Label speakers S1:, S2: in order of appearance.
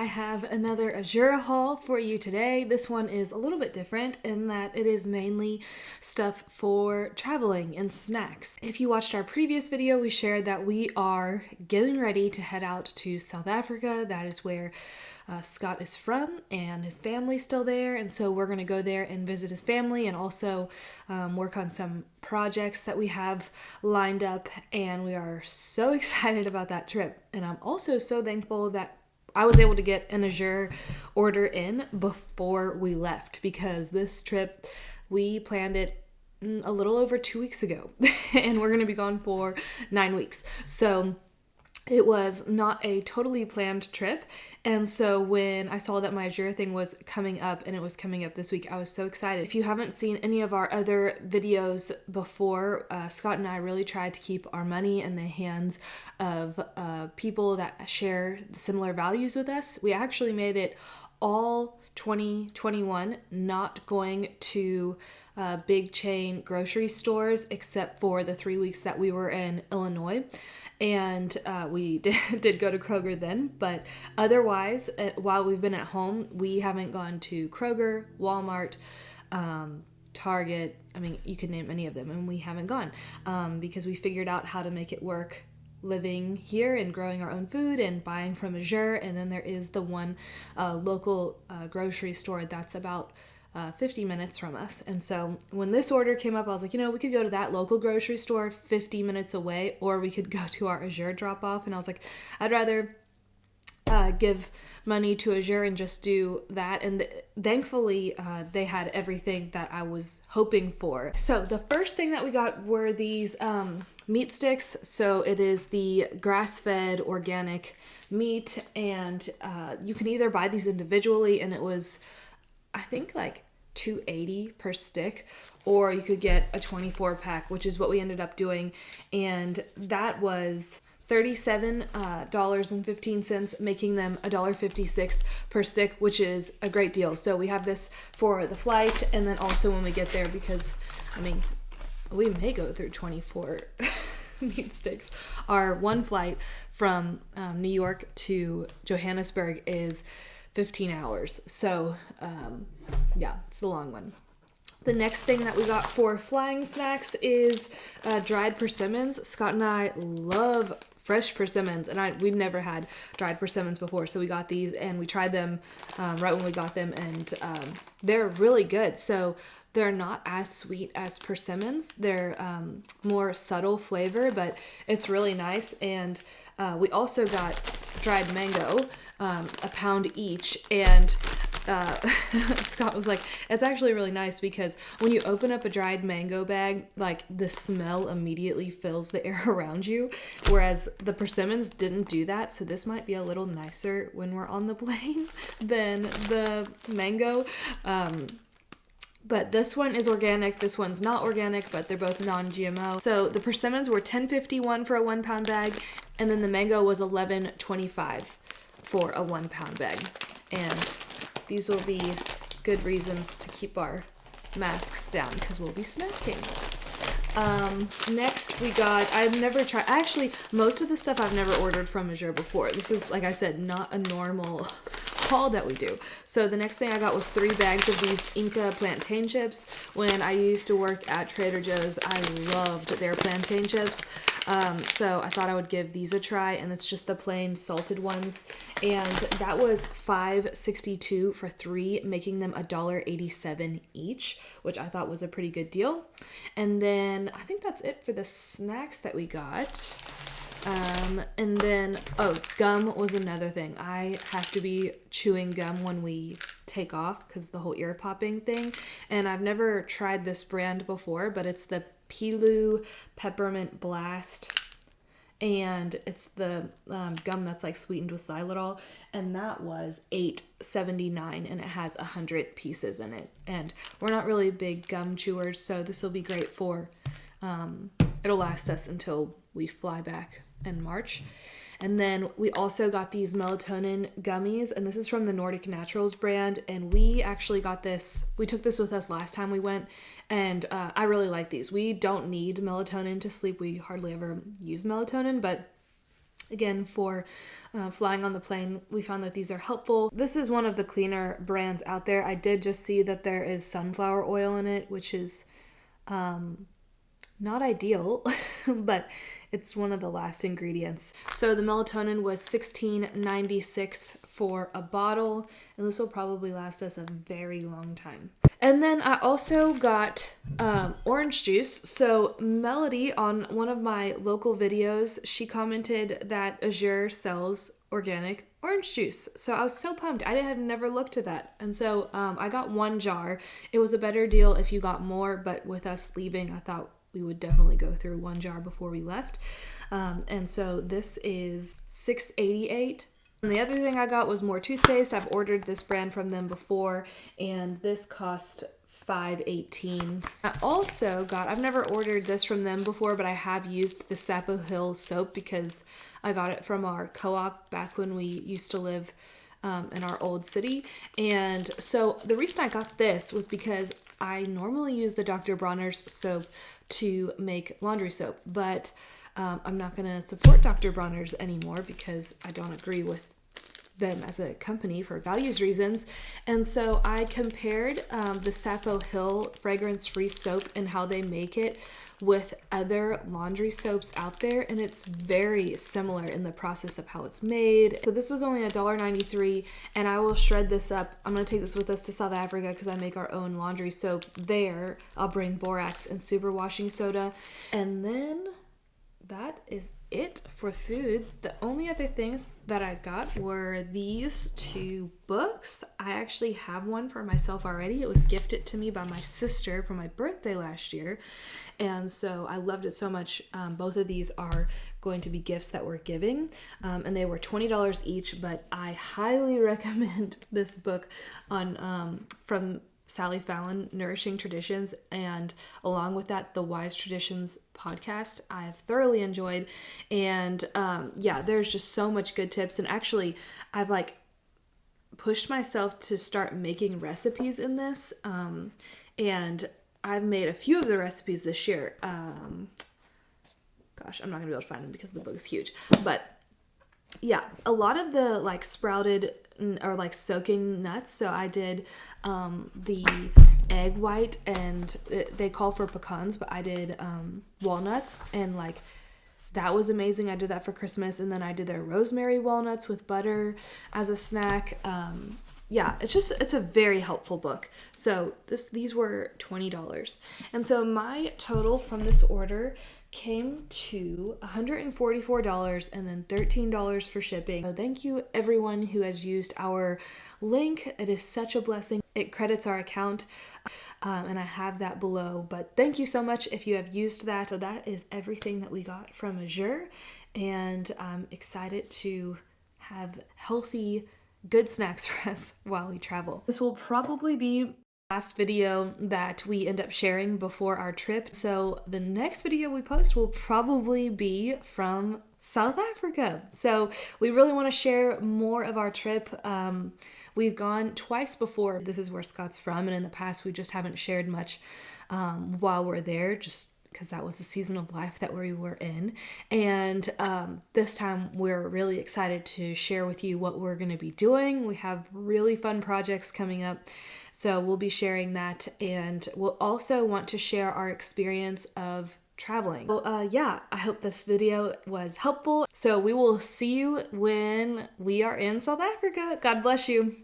S1: have another Azure haul for you today. This one is a little bit different in that it is mainly stuff for traveling and snacks. If you watched our previous video, we shared that we are getting ready to head out to South Africa. That is where Scott is from, and his family's still there, and so we're going to go there and visit his family and also work on some projects that we have lined up, and we are so excited about that trip. And I'm also so thankful that I was able to get an Azure order in before we left, because this trip, we planned it a little over 2 weeks ago, and we're going to be gone for 9 weeks. So it was not a totally planned trip, and so when I saw that my Azure thing was coming up, and it was coming up this week, I was so excited. If you haven't seen any of our other videos before, Scott and I really tried to keep our money in the hands of people that share similar values with us. We actually made it all 2021 not going to big chain grocery stores except for the 3 weeks that we were in Illinois. And we did go to Kroger then, but otherwise, while we've been at home, we haven't gone to Kroger, Walmart, Target. I mean, you could name any of them, and we haven't gone because we figured out how to make it work living here and growing our own food and buying from Azure. And then there is the one local grocery store that's about 50 minutes from us. And so when this order came up, I was like, we could go to that local grocery store 50 minutes away, or we could go to our Azure drop off. And I was like, I'd rather give money to Azure and just do that. And thankfully, they had everything that I was hoping for. So the first thing that we got were these meat sticks. So it is the grass-fed organic meat, and you can either buy these individually, and it was, I think, like $2.80 per stick, or you could get a 24 pack, which is what we ended up doing. And that was $37.15, making them $1.56 per stick, which is a great deal. So we have this for the flight, and then also when we get there, because we may go through 24 meat sticks. Our one flight from New York to Johannesburg is 15 hours. So it's a long one. The next thing that we got for flying snacks is dried persimmons. Scott and I love fresh persimmons, and we'd never had dried persimmons before, so we got these and we tried them right when we got them, and they're really good. So they're not as sweet as persimmons. They're more subtle flavor, but it's really nice. And we also got dried mango, a pound each, and Scott was like, it's actually really nice because when you open up a dried mango bag, like the smell immediately fills the air around you, whereas the persimmons didn't do that. So this might be a little nicer when we're on the plane than the mango. But this one is organic, this one's not organic, but they're both non-GMO. So the persimmons were $10.51 for a 1 pound bag, and then the mango was $11.25 for a 1 pound bag. And these will be good reasons to keep our masks down because we'll be snacking. Next we got, I've never tried, actually most of the stuff I've never ordered from Azure before. This is, like I said, not a normal haul that we do. So the next thing I got was 3 bags of these Inca plantain chips. When I used to work at Trader Joe's, I loved their plantain chips. So I thought I would give these a try, and it's just the plain salted ones. And that was $5.62 for 3, making them $1.87 each, which I thought was a pretty good deal. And then I think that's it for the snacks that we got. And then, gum was another thing. I have to be chewing gum when we take off because the whole ear popping thing. And I've never tried this brand before, but it's the Pilu Peppermint Blast. And it's the gum that's like sweetened with xylitol. And that was $8.79, and it has 100 pieces in it. And we're not really big gum chewers, so this will be great for, it'll last us until we fly back in March. And then we also got these melatonin gummies, and this is from the Nordic Naturals brand, and we actually got this, we took this with us last time we went, and I really like these. We don't need melatonin to sleep. We hardly ever use melatonin, but Again, for flying on the plane, we found that these are helpful. This is one of the cleaner brands out there. I did just see that there is sunflower oil in it, which is not ideal, but it's one of the last ingredients. So the melatonin was $16.96 for a bottle, and this will probably last us a very long time. And then I also got orange juice. So Melody, on one of my local videos, she commented that Azure sells organic orange juice. So I was so pumped. I had never looked at that. And so I got 1 jar. It was a better deal if you got more, but with us leaving, I thought we would definitely go through 1 jar before we left. And so this is $6.88. And the other thing I got was more toothpaste. I've ordered this brand from them before, and this cost $5.18. I also got, I've never ordered this from them before, but I have used the Sapo Hill soap because I got it from our co-op back when we used to live in our old city. And so the reason I got this was because I normally use the Dr. Bronner's soap to make laundry soap, but I'm not going to support Dr. Bronner's anymore because I don't agree with them as a company for values reasons. And so I compared the Sapo Hill fragrance-free soap and how they make it with other laundry soaps out there, and it's very similar in the process of how it's made. So this was only $1.93, and I will shred this up. I'm going to take this with us to South Africa because I make our own laundry soap there. I'll bring borax and superwashing soda, and then that is it for food. The only other things that I got were these 2 books. I actually have one for myself already. It was gifted to me by my sister for my birthday last year, and so I loved it so much. Both of these are going to be gifts that we're giving, and they were $20 each, but I highly recommend this book on from Sally Fallon, Nourishing Traditions, and along with that, the Wise Traditions podcast I've thoroughly enjoyed. And yeah, there's just so much good tips. And actually, I've pushed myself to start making recipes in this. And I've made a few of the recipes this year. Gosh, I'm not gonna be able to find them because the book is huge. But yeah, a lot of the sprouted or soaking nuts. So I did the egg white, and they call for pecans, but I did walnuts, and that was amazing. I did that for Christmas, and then I did their rosemary walnuts with butter as a snack. Yeah, it's a very helpful book. So these were $20. And so my total from this order came to $144 and then $13 for shipping. So thank you everyone who has used our link. It is such a blessing. It credits our account, and I have that below. But thank you so much if you have used that. So that is everything that we got from Azure, and I'm excited to have healthy, good snacks for us while we travel. This will probably be last video that we end up sharing before our trip. So the next video we post will probably be from South Africa. So we really want to share more of our trip. We've gone twice before. This is where Scott's from, and in the past we just haven't shared much while we're there, just because that was the season of life that we were in. And this time we're really excited to share with you what we're going to be doing. We have really fun projects coming up, so we'll be sharing that, and we'll also want to share our experience of traveling. So yeah, I hope this video was helpful. So we will see you when we are in South Africa. God bless you.